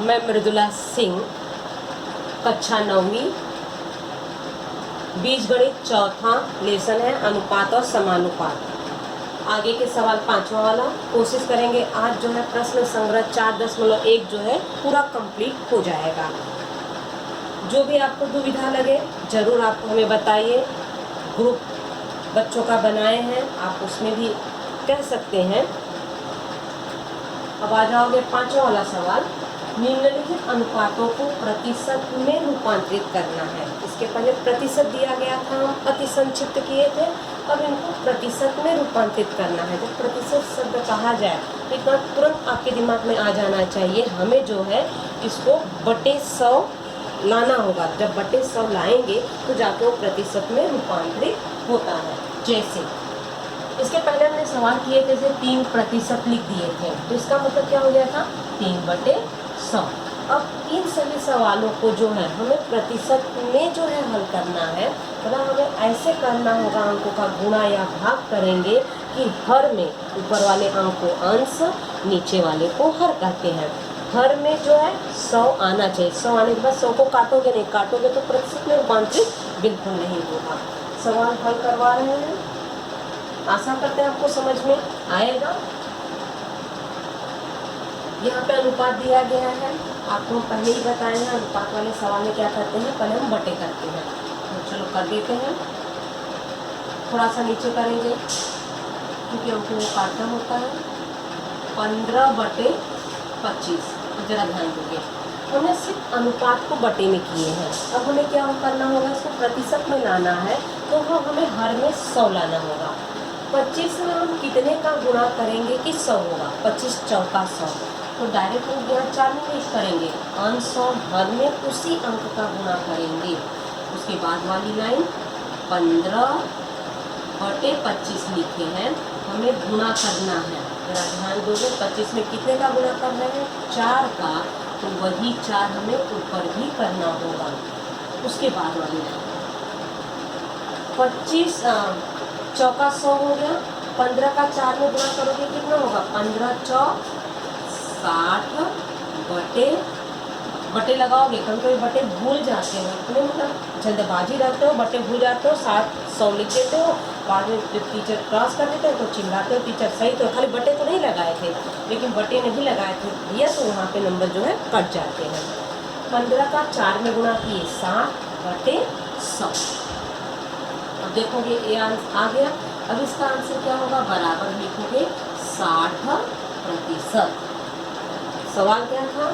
मैं मृदुला सिंह, कक्षा 9वीं, बीजगणित चौथा लेसन है अनुपात और समानुपात। आगे के सवाल 5वां वाला कोशिश करेंगे आज जो है प्रश्न संग्रह 4.1 जो है पूरा कंप्लीट हो जाएगा। जो भी आपको दुविधा लगे जरूर आप हमें बताइए। ग्रुप बच्चों का बनाए हैं, आप उसमें भी कह सकते हैं। अब आ जाओगे 5वां वाला सवाल, निम्नलिखित अनुपातों को प्रतिशत में रूपांतरित करना है। इसके पहले प्रतिशत दिया गया था, हम अति संक्षिप्त किए थे। अब इनको प्रतिशत में रूपांतरित करना है। जब प्रतिशत शब्द कहा जाए तो इतना तुरंत आपके दिमाग में आ जाना चाहिए। हमें जो है इसको बटे 100 लाना होगा। जब बटे 100 लाएंगे तो जाके वो प्रतिशत में रूपांतरित होता है। जैसे इसके पहले हमने सवाल किए थे, जैसे 3% लिख दिए थे, तो इसका मतलब क्या हो गया था 3/100। अब इन सभी सवालों को जो है हमें प्रतिशत में जो है हल करना है। मतलब हमें ऐसे करना होगा, अंकों का गुणा या भाग करेंगे कि हर में ऊपर वाले अंक को अंश, नीचे वाले को हर कहते हैं। हर में जो है 100 आना चाहिए। 100 आने के बाद 100 को काटोगे नहीं, काटोगे तो प्रतिशत में रूपांतरित बिल्कुल नहीं होगा। सवाल हल करवा रहे हैं, आशा करते हैं आपको समझ में आएगा। यहाँ पे अनुपात दिया गया है, आपको पहले ही बताए हैं अनुपात वाले सवाल में क्या करते हैं, पहले हम बटे करते हैं। तो चलो कर देते हैं, थोड़ा सा नीचे करेंगे क्योंकि हमको वो काटना होता है। 15/25, जरा ध्यान दोगे। हमने सिर्फ अनुपात को बटे में किए हैं। अब हमें क्या करना होगा, इसको प्रतिशत में लाना है तो हमें हर में 100 लाना होगा। 25 में हम कितने का गुणा करेंगे कि 100 होगा, 25 चौका 100। तो डायरेक्ट हम यहाँ 4 में नहीं करेंगे, अंश और हर में उसी अंक का गुणा करेंगे। उसके बाद वाली लाइन 15/25 लिखे हैं, हमें गुणा करना है। जरा ध्यान दोगे, 25 में कितने का गुणा करना है, 4 का, तो वही 4 हमें ऊपर भी करना होगा। उसके बाद वाली लाइन 25 चौका 100 हो गया, 15 का 4 में गुणा करोगे कितना होगा, 15 चौक 60 बटे लगाओगे। कभी कभी बटे भूल जाते हो, इतने मतलब जल्दबाजी रहते हो, बटे भूल जाते हो, 100 लिख देते हो। बाद में जब टीचर क्रॉस कर देते हो तो चिल्लाते हो, टीचर सही तो खाली बटे तो नहीं लगाए थे, लेकिन बटे नहीं लगाए थे भैया, तो वहाँ पे नंबर जो है कट जाते हैं। 15 का 4 में गुणा किए 60/100। अब देखोगे ये आंसर आ गया। अब इसका आंसर क्या होगा, बराबर लिखोगे 60%। सवाल क्या था,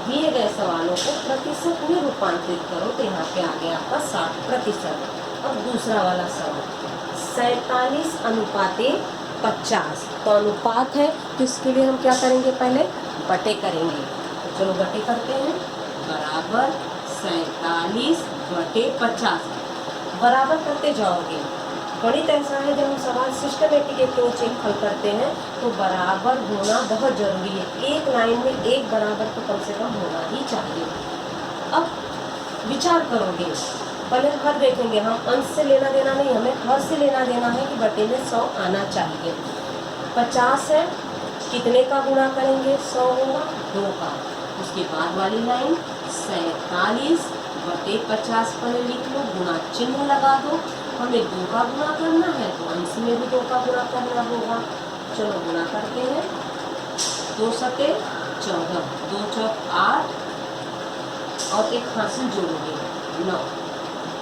दिए गए सवालों को प्रतिशत में रूपांतरित करो, तो यहाँ पे आ गया आपका 60%। अब दूसरा वाला सवाल 47/50। तो अनुपात है तो इसके लिए हम क्या करेंगे, पहले बटे करेंगे। तो चलो बटे करते हैं, बराबर 47/50 बराबर करते जाओगे। गणित ऐसा है जब हम सवाल सिस्टमेटिक अप्रोच हल करते हैं तो बराबर होना बहुत जरूरी है। एक लाइन में एक बराबर तो कम से कम होना ही चाहिए। अब विचार करोगे, पहले हर देखेंगे, हम अंश से लेना देना नहीं, हमें हर से लेना देना है कि बटे में 100 आना चाहिए। 50 है, कितने का गुणा करेंगे, 100 होगा 2 का। उसके बाद वाली लाइन 47/50 पहले लिख लो, गुणा चिन्ह लगा दो। हमें 2 का गुणा करना है तो अंश में भी 2 का गुणा करना होगा। चलो गुणा करते हैं, 2 सते 14, 2 चौक 8 और एक हासिल जोड़ोगे 9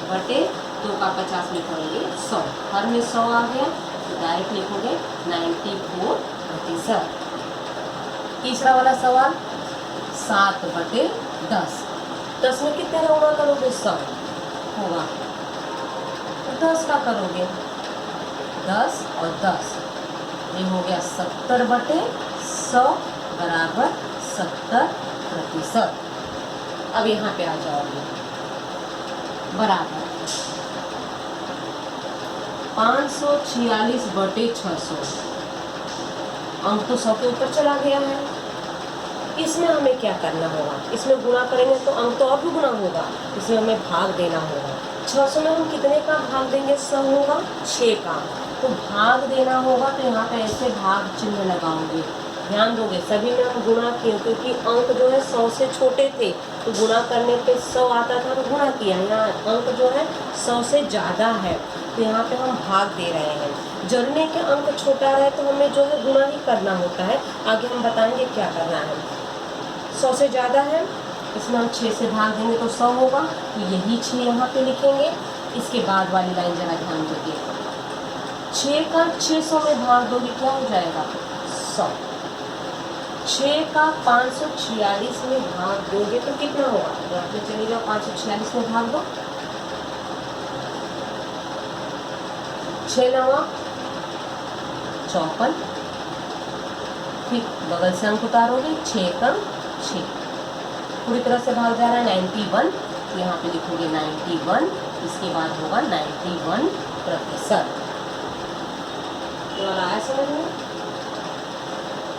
बटे 2 का 50 में करोगे 100। हर में 100 आ गया तो डायरेक्ट लिखोगे 94%। तीसरा वाला सवाल 7/10। 10 में कितने का गुणा करोगे, 100 होगा, 10 का करोगे 10 और 10, ये हो गया 70/100 बराबर 70%। अब यहाँ पे आ जाओगे, बराबर 546/600। अंक तो 100 के ऊपर चला गया है। इसमें हमें क्या करना होगा, इसमें गुणा करेंगे तो अंक तो और भी गुणा होगा, इसमें हमें भाग देना होगा। 600 में हम कितने का भाग देंगे, 100 होगा 6 का, तो भाग देना होगा। तो यहाँ पे ऐसे भाग चिन्ह लगाओगे, ध्यान दोगे सभी में हम गुणा किए, क्योंकि अंक जो है 100 से छोटे थे तो गुणा करने पे 100 आता था तो गुणा किया। यहाँ अंक जो है 100 से ज़्यादा है तो यहाँ पे हम भाग दे रहे हैं। जरूरी नहीं कि अंक छोटा रहे तो हमें जो है गुणा ही करना होता है, आगे हम बताएंगे क्या करना है। 100 से ज़्यादा है, इसमें हम 6 से भाग देंगे तो 100 होगा, तो यही 6 यहाँ पे लिखेंगे। इसके बाद वाली लाइन जरा ध्यान दीजिए, 6 का 600 में भाग दोगे क्या हो जाएगा 100। 6 का 546 में भाग दोगे तो कितना होगा, तो आपने चले जाओ 546 में भाग दो, 6 9 54, फिर बगल से अंक उतारोगे 6 कम 6, पूरी तरह से भाग जा रहा है 91, तो यहाँ पे लिखोगे 91, इसके बाद होगा 91%। और आया समझ में।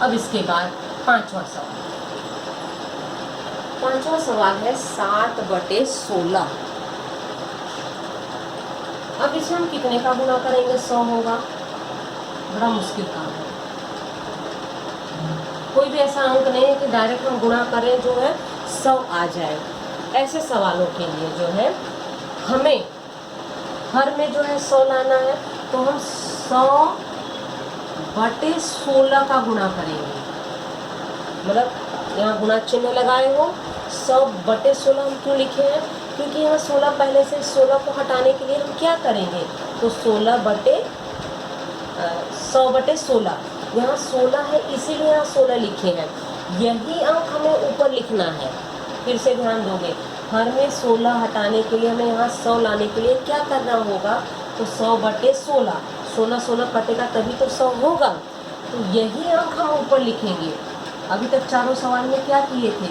अब इसके बाद पांचवा सवाल है 7/16। अब इसे हम कितने का गुणा करेंगे, 100 होगा, बड़ा मुश्किल काम है। कोई भी ऐसा अंक नहीं है कि डायरेक्ट हम गुणा करें जो है 100 आ जाए। ऐसे सवालों के लिए जो है हमें हर में जो है 100 लाना है, तो हम 100/16 का गुणा करेंगे। मतलब यहाँ गुणा चिन्ह लगाए हो, 100/16 हम क्यों लिखे हैं, क्योंकि यहाँ 16 पहले से 16 को हटाने के लिए हम क्या करेंगे, तो 100/16, यहाँ 16 है इसीलिए यहाँ 16 लिखे हैं। यही अंक हमें ऊपर लिखना है। फिर से ध्यान दोगे, हर में 16 हटाने के लिए हमें यहाँ 100 लाने के लिए क्या करना होगा, तो 100/16, 16 कटेगा तभी तो 100 होगा, तो यही अंक हम ऊपर लिखेंगे। अभी तक चारों सवाल में क्या किए थे,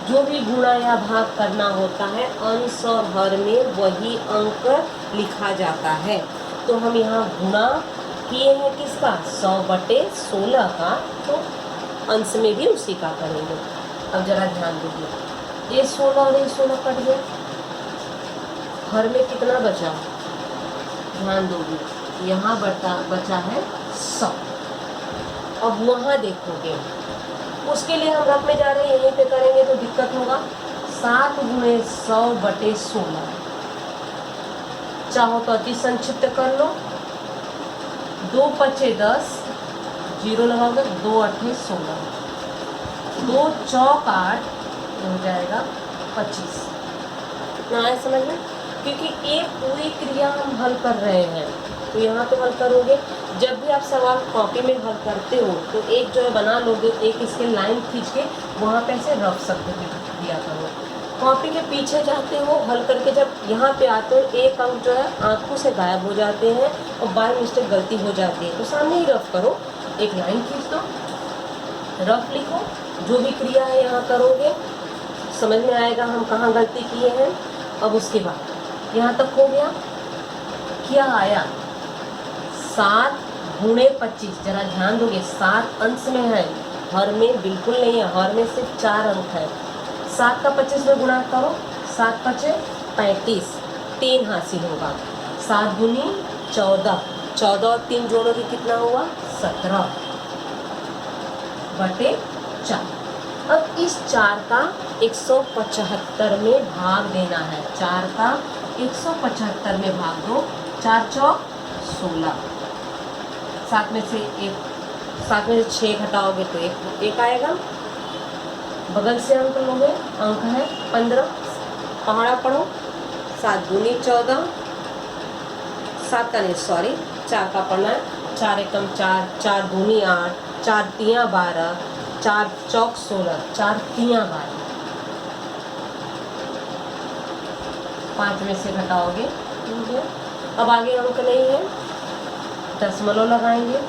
जो भी गुणा या भाग करना होता है अंश और हर में वही अंक लिखा जाता है। तो हम यहाँ गुणा किए हैं किसका, 100/16 का, तो अंश में भी उसी का करेंगे। अब जरा ध्यान दीजिए, ये 16 और ये 16 कट गए, हर में कितना बचा, ध्यान दोगे यहाँ बचा है 100। अब वहाँ देखोगे, उसके लिए हम रफ में जा रहे हैं, यहीं पे करेंगे तो दिक्कत होगा। 7 × 100/16, चाहो तो अति संक्षिप्त कर लो, 2 × 10, 0 लगाओगे, 2 × 8 = 16, 2 × 8 हो जाएगा 25। इतना आया समझ में, क्योंकि एक पूरी क्रिया हम हल कर रहे हैं तो यहाँ पे हल करोगे। जब भी आप सवाल कॉपी में हल करते हो तो एक जो है बना लोगे, एक इसके लाइन खींच के वहाँ पे ऐसे रफ शब्द दिया करो। कॉपी के पीछे जाते हो हल करके, जब यहाँ पे आते हो एक अंक जो है आंखों से गायब हो जाते हैं और बाय मिस्टेक गलती हो जाती है, तो सामने ही रफ करो, एक लाइन खींच दो, रफ लिखो, जो भी क्रिया है यहाँ करोगे, समझ में आएगा हम कहाँ गलती किए हैं। अब उसके बाद यहाँ तक हो गया, क्या आया 7 × 25, जरा ध्यान दोगे 7 अंश में है, हर में बिल्कुल नहीं है, हर में सिर्फ 4 अंक है। 7 का 25 में गुणा करो, 7 × 5 = 35, 3 हासिल होगा, 7 दूनी 14, 14 और 3 जोड़ोगे कितना हुआ 17/4। अब इस 4 का 175 में भाग देना है, 4 का 175 में भाग दो, 4 चौक 16, 7 में से 6 घटाओगे तो एक आएगा, बगल से अंक लोगे, अंक है 15, पहाड़ा पढ़ो, 7 दूनी 14, 7 का नहीं सॉरी 4 का पढ़ना है, 4 एकम 4, 4 दूनी 8, 4 तियाँ 12, 4 चौक 16, 4 तियाँ 12, 5 में से घटाओगे। अब आगे अंक नहीं है, दशमलव लगाएंगे,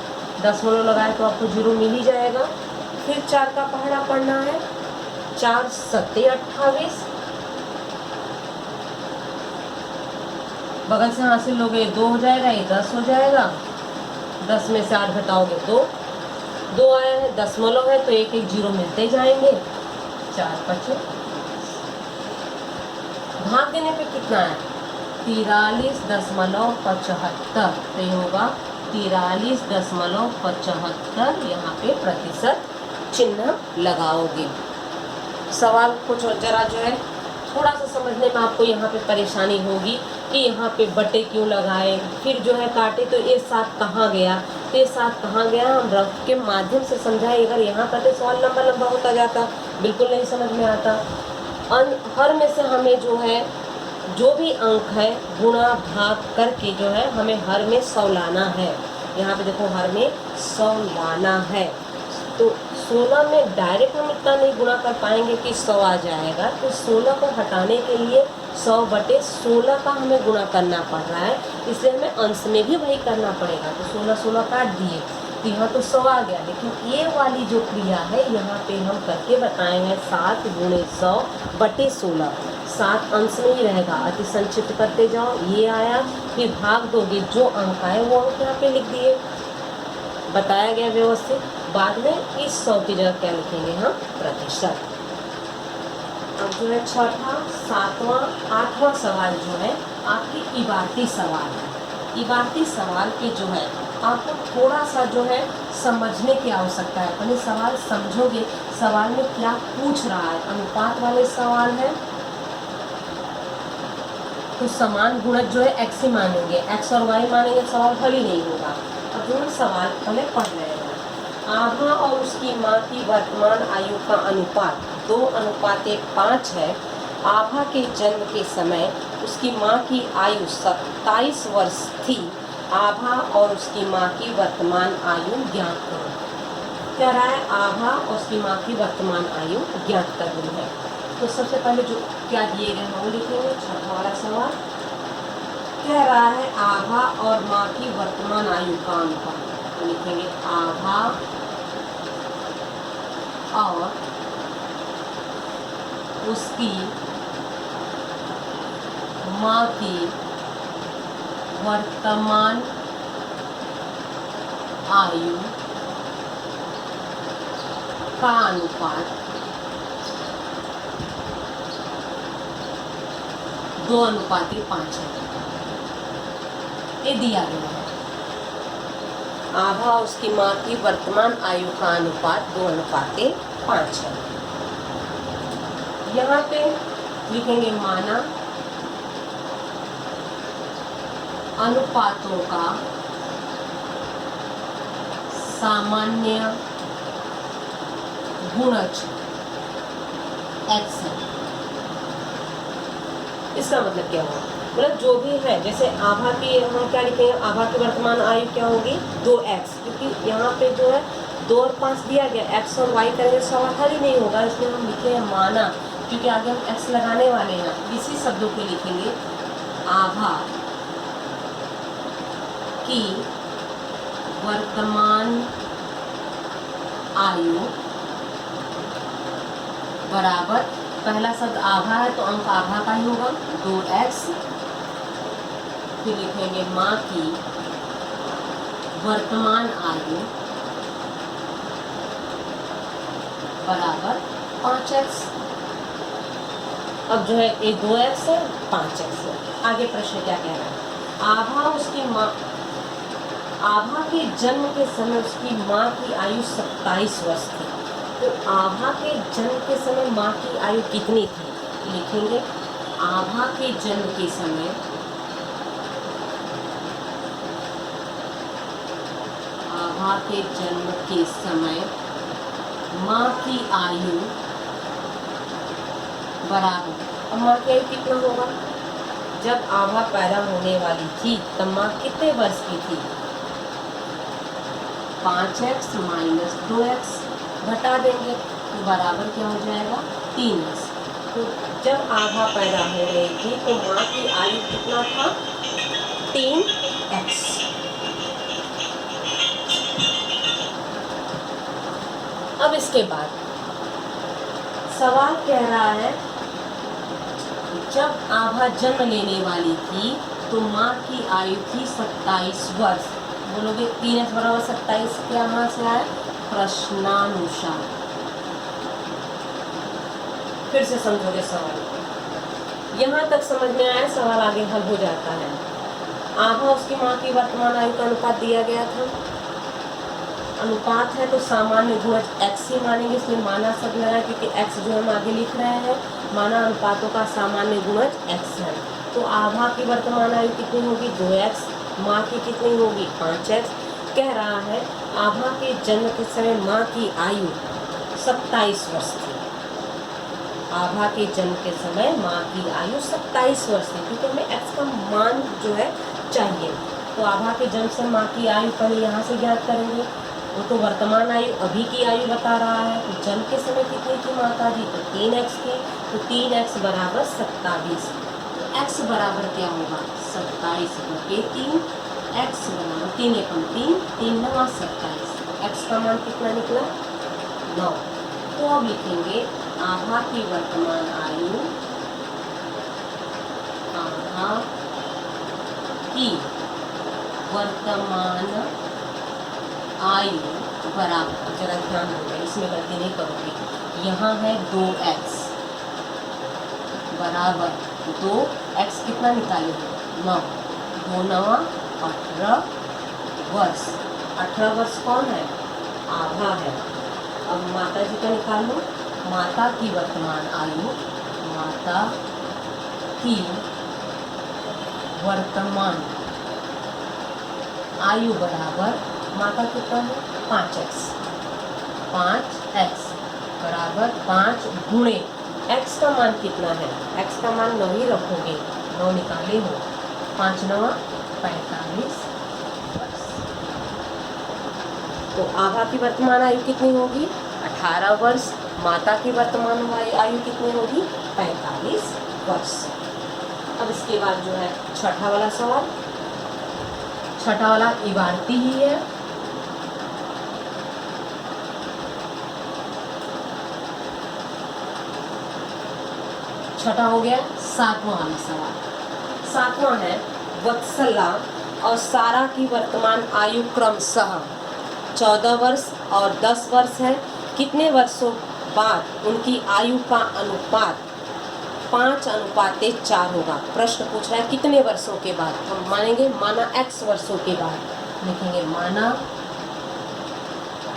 दशमलव लगाए तो आपको 0 मिल ही जाएगा। फिर 4 का पहाड़ा पढ़ना है, 4 × 7 = 28, बगल से हासिल लोगे 2 हो जाएगा, ये 10 हो जाएगा, 10 में से 8 घटाओगे 2 आया है, दशमलव है तो एक 0 मिलते जाएंगे, 4 × 5 भाग देने पे कितना है 43.75, तो ये होगा 43.75, यहाँ पे प्रतिशत चिन्ह लगाओगे। सवाल कुछ जरा जो है थोड़ा सा समझने में आपको यहाँ पे परेशानी होगी कि यहाँ पे बटे क्यों लगाए, फिर जो है काटे तो ये साथ कहाँ गया, तो ये साथ कहाँ गया हम रफ के माध्यम से समझाए। अगर यहाँ करते सवाल लंबा लंबा होता जाता, बिल्कुल नहीं समझ में आता। हर में से हमें जो है जो भी अंक है गुणा भाग करके जो है हमें हर में 100 लाना है। यहाँ पे देखो हर में 100 लाना है, तो 16 में डायरेक्ट हम इतना नहीं गुणा कर पाएंगे कि 100 आ जाएगा, तो 16 को हटाने के लिए 100/16 का हमें गुणा करना पड़ रहा है, इसलिए हमें अंश में भी वही करना पड़ेगा। तो 16 काट दिए तो यहाँ तो 100 आ गया, लेकिन ये वाली जो क्रिया है यहाँ पे हम करके बताएंगे 7 × 100/16। 7 अंश में ही रहेगा, अति संक्षिप्त करते जाओ, ये आया, फिर भाग दोगे, जो अंक आए वो अंक यहाँ पे लिख दिए, बताया गया व्यवस्थित। बाद में इस 100 की जगह क्या लिखेंगे हम, प्रतिशत। अब जो है छठा, सातवां, आठवां सवाल जो है आपकी इबारती सवाल है। इबारती सवाल के जो है आपको थोड़ा सा जो है समझने की आवश्यकता है। पहले सवाल समझोगे, सवाल में क्या पूछ रहा है। अनुपात वाले सवाल है तो समान गुणज जो है x ही मानेंगे, x और y मानेंगे, सवाल हल ही नहीं होगा। अब जो सवाल पहले पढ़ रहे हैं, आभा और उसकी माँ की वर्तमान आयु का अनुपात 2:5 है। आभा के जन्म के समय उसकी माँ की आयु 27 वर्ष थी। आभा और उसकी माँ की वर्तमान आयु ज्ञात करो। क्या रहा है, आभा और उसकी माँ की वर्तमान आयु ज्ञात करनी है। तो सबसे पहले जो क्या दिए गए हैं वो लिखेंगे। छठा वाला सवाल कह रहा है आभा और माँ की वर्तमान आयु का अनुपात, तो लिखेंगे आभा और उसकी माँ की वर्तमान आयु का अनुपात 2:5 है। ये दिया गया है। आभा और उसकी माँ की वर्तमान आयु का अनुपात 2:5 है। यहाँ पे लिखेंगे माना अनुपातों का सामान्य गुणज x है। इसका मतलब क्या हुआ, मतलब जो भी है, जैसे आभा की हम क्या लिखेंगे, आभा की वर्तमान आयु क्या होगी 2x, क्योंकि यहाँ पे जो है 2 और 5 दिया गया, x और y करेंगे सवाल हल ही नहीं होगा, इसलिए हम लिखे हैं माना, क्योंकि आगे हम x लगाने वाले हैं। इसी शब्दों को लिखेंगे आभा की वर्तमान आयु बराबर, पहला शब्द आभा है तो अंक आभा का ही होगा 2x, फिर लिखेंगे माँ की वर्तमान आयु बराबर 5x। अब जो है ये 2x है 5x है। आगे प्रश्न क्या कह रहा है, आभा उसकी माँ, आभा के जन्म के समय उसकी माँ की आयु 27 वर्ष थी। तो आभा के जन्म के समय माँ की आयु कितनी थी, लिखेंगे आभा के जन्म के समय आभा के जन्म के समय माँ की आयु बराबर, अब माँ की आयु कितना होगा, जब आभा पैदा होने वाली थी तब माँ कितने वर्ष की थी, 5x - 2x घटा देंगे तो बराबर क्या हो जाएगा 3x। तो जब आभा पैदा हो रही थी तो माँ की आयु कितना था 3x। अब इसके बाद सवाल कह रहा है जब आभा जन्म लेने वाली थी तो माँ की आयु थी 27 वर्ष। बोलोगे 3x बराबर 27 क्या यहाँ से आया, प्रश्नानुसार। फिर से समझोगे सवाल, यहाँ तक समझ में आया, सवाल आगे हल हो जाता है। आभा उसकी माँ की वर्तमान आयु का अनुपात दिया गया था, अनुपात है तो सामान्य गुणज x ही मानेंगे, इसलिए माना शब्द लगा क्योंकि x जो हम आगे लिख रहे हैं, माना अनुपातों का सामान्य गुणज x है। तो आभा की वर्तमान आयु कितनी होगी 2x, माँ की कितनी होगी 5x। कह रहा है आभा के जन्म के समय माँ की आयु 27 वर्ष थी। आभा के जन्म के समय माँ की आयु 27 वर्ष थी, क्योंकि हमें x का मान जो है चाहिए। तो आभा के जन्म से माँ की आयु पहले यहाँ से ज्ञात करेंगे। वो तो वर्तमान आयु अभी की आयु बता रहा है, तो जन्म के समय कितनी थी माता जी, तो 3x थी। तो 3x बराबर 27। तो x बराबर क्या होगा 27/3। x बराबर 3 एकम 3, 3 9 27। x का मान कितना निकला 9। तो अब लिखेंगे आभा की वर्तमान आयु, आभा की वर्तमान आयु बराबर, जरा ध्यान देंगे इसमें गलती नहीं करोगे, यहाँ है 2x बराबर 2x कितना निकाले 9, 2 9 18 वर्ष। 18 वर्ष कौन है आभा है। अब माता जी का निकाल लो। माता की वर्तमान आयु, माता की वर्तमान आयु बराबर माता कितना है 5x, 5x बराबर 5 गुणे x का मान कितना है, x का मान 9 ही रखोगे, 9 निकाले हो, 5 9 45 वर्ष। तो आभा की वर्तमान आयु कितनी होगी 18 वर्ष, माता की वर्तमान आयु कितनी होगी 45 वर्ष। अब इसके बाद जो है छठा वाला सवाल, छठा वाला इबारती ही है। छठा हो गया। सातवां वाला सवाल, सातवां है वत्सला और सारा की वर्तमान आयु क्रमशः 14 वर्ष और 10 वर्ष है। कितने वर्षों बाद उनकी आयु का अनुपात 5:4 होगा। प्रश्न पूछ रहा है कितने वर्षों के बाद। हम मानेंगे माना x वर्षों के बाद, लिखेंगे माना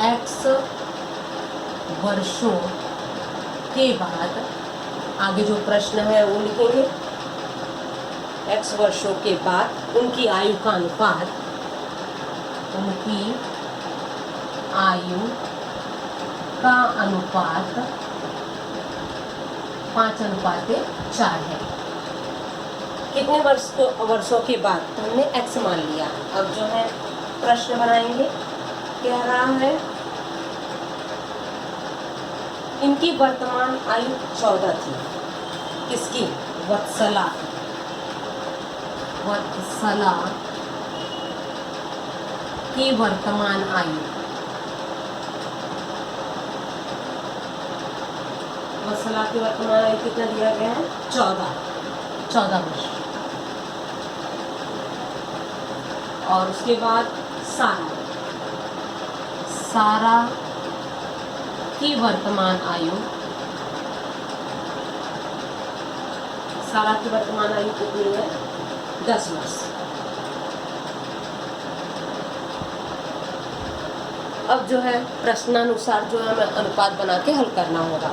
x वर्षों के बाद। आगे जो प्रश्न है वो लिखेंगे x वर्षों के बाद उनकी आयु का अनुपात, उनकी आयु का अनुपात 5:4 है। कितने वर्षों के बाद, तो हमने x मान लिया। अब जो है प्रश्न बनाएंगे, कह रहा है इनकी वर्तमान आयु 14 थी। किसकी, वत्सला, वत्सला की वर्तमान आयु, वत्सला की वर्तमान आयु कितना दिया गया है 14 वर्ष। और उसके बाद सारा, सारा की वर्तमान आयु, सारा की वर्तमान आयु कितनी है 10 वर्ष। अब जो है प्रश्नानुसार जो है हमें अनुपात बना के हल करना होगा।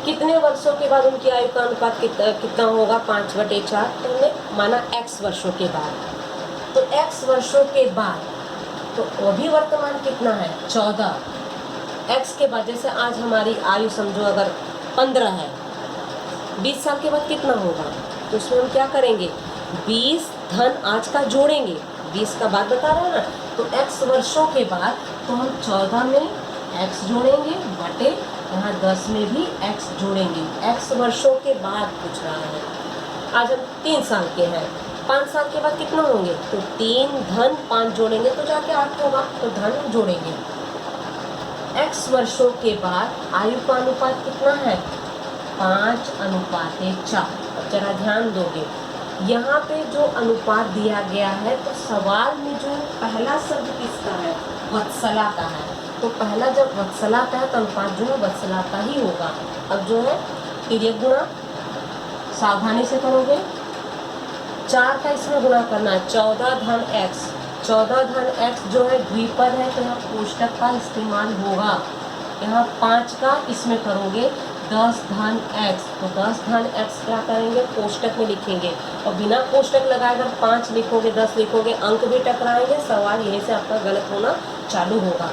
कितने वर्षों के बाद उनकी आयु का अनुपात कितना होगा 5/4। तो हमने माना x वर्षों के बाद, तो x वर्षों के बाद तो वो भी वर्तमान कितना है 14। x के बाद जैसे आज हमारी आयु समझो अगर 15 है, 20 साल के बाद कितना होगा, तो उसमें हम क्या करेंगे 20 धन आज का जोड़ेंगे, 20 का बाद बता रहा है ना। तो x वर्षों के बाद तो हम 14 में x जोड़ेंगे बटे यहाँ 10 में भी x जोड़ेंगे। x वर्षों के बाद पूछ रहा है। आज हम 3 साल के हैं, 5 साल के बाद कितना होंगे, तो 3 धन 5 जोड़ेंगे तो जाके 8 होगा, तो धन जोड़ेंगे। x वर्षों के बाद आयु का अनुपात कितना है 5:4। जरा ध्यान दोगे यहाँ पे जो अनुपात दिया गया है, तो सवाल में जो पहला शब्द किसका है वत्सला का है। तो पहला जब वत्सला का है तो अनुपात जो है वत्सला का ही होगा। अब जो है तिर्यक गुणा सावधानी से करोगे, 4 का इसमें गुणा करना है, 14 धन x, 14 धन x जो है द्विपद है तो यहाँ कोष्टक का इस्तेमाल होगा। यहाँ 5 का इसमें करोगे 10 धन x, तो 10 धन x क्या करेंगे कोष्टक में लिखेंगे, और बिना कोष्टक लगाए अगर 5 लिखोगे 10 लिखोगे अंक भी टकराएंगे, सवाल यहीं से आपका गलत होना चालू होगा।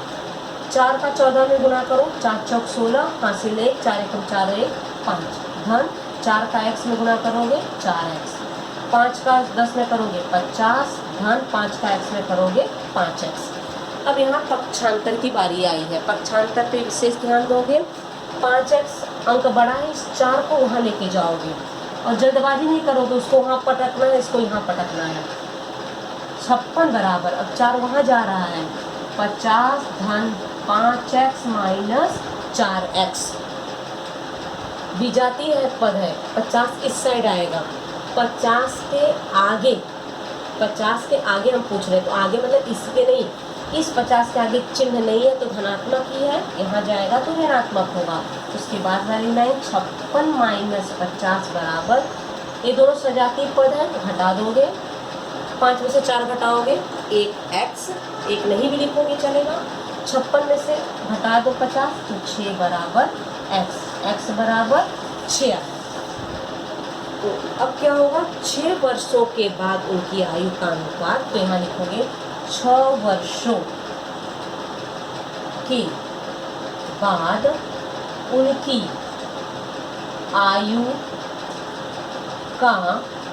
4 का 14 में गुना करो, 4 चौक 16, हासिल 1, 4 एकम 4 1 5 धन 4 का x में गुना करोगे 4x, 5 का 10 में करोगे 50 धन 5 का x में करोगे 5x। अब यहाँ पक्षांतर की बारी आई है। पक्षांतर पे विशेष ध्यान दोगे। 5x अंक बड़ा है, इस 4 को वहाँ लेके जाओगे और जल्दबाजी नहीं करोगे, उसको वहाँ पटकना है, इसको यहाँ पटकना है। 56 बराबर, अब 4 वहाँ जा रहा है, 50 धन 5x माइनस 4x। विजातीय है पद है, 50 इस साइड आएगा, 50 के आगे हम पूछ रहे हैं, तो आगे मतलब इसके नहीं, इस 50 के आगे चिन्ह नहीं है तो धनात्मक ही है, यहाँ जाएगा तो ऋणात्मक होगा। उसके बाद वाली लाइन 56 माइनस 50 बराबर, ये दोनों सजातीय पद है, घटा दोगे, 5 में से 4 घटाओगे 1x, 1 नहीं भी लिखोगे चलेगा। 56 में से घटा दो 50 तो 6 बराबर x बराबर 6। तो अब क्या होगा, 6 वर्षों के बाद उनकी आयु का अनुपात, तो यहाँ लिखोगे 6 वर्षों के बाद उनकी आयु का अनुपात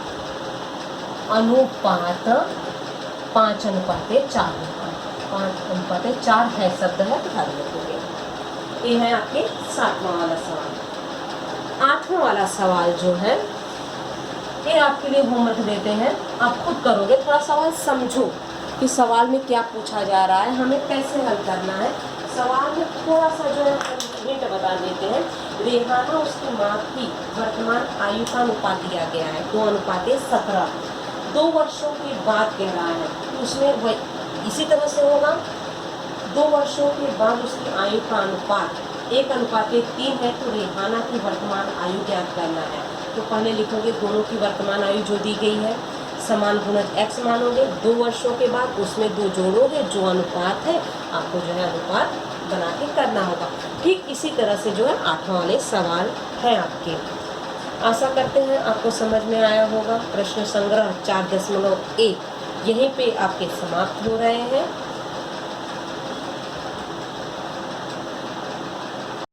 5:4 होगा। 5:4 है शब्द है, तो ध्यान रखोगे। ये है आपके 7वां वाला सवाल। 8वां वाला सवाल जो है ये आपके लिए होमवर्क देते हैं, आप खुद करोगे, थोड़ा सवाल समझो कि सवाल में क्या पूछा जा रहा है, हमें कैसे हल करना है। सवाल में थोड़ा सा जो है हिंट बता देते हैं। रेहाना उसकी माँ की वर्तमान आयु का अनुपात दिया गया है 2:17, 2 वर्षों के बाद कह रहा है, तो उसमें वही इसी तरह से होगा। 2 वर्षों के बाद उसकी आयु का अनुपात 1:3 है, तो रेहाना की वर्तमान आयु ज्ञात करना है। तो पहले लिखोगे दोनों की वर्तमान आयु जो दी गई है, समान गुणज x मानोगे, 2 वर्षों के बाद उसमें 2 जोड़ोगे, जो अनुपात है आपको जो है अनुपात बना के करना होगा। ठीक इसी तरह से जो है 8वां वाले सवाल हैं आपके। आशा करते हैं आपको समझ में आया होगा। प्रश्न संग्रह 4.1 यहीं पे आपके समाप्त हो रहे हैं।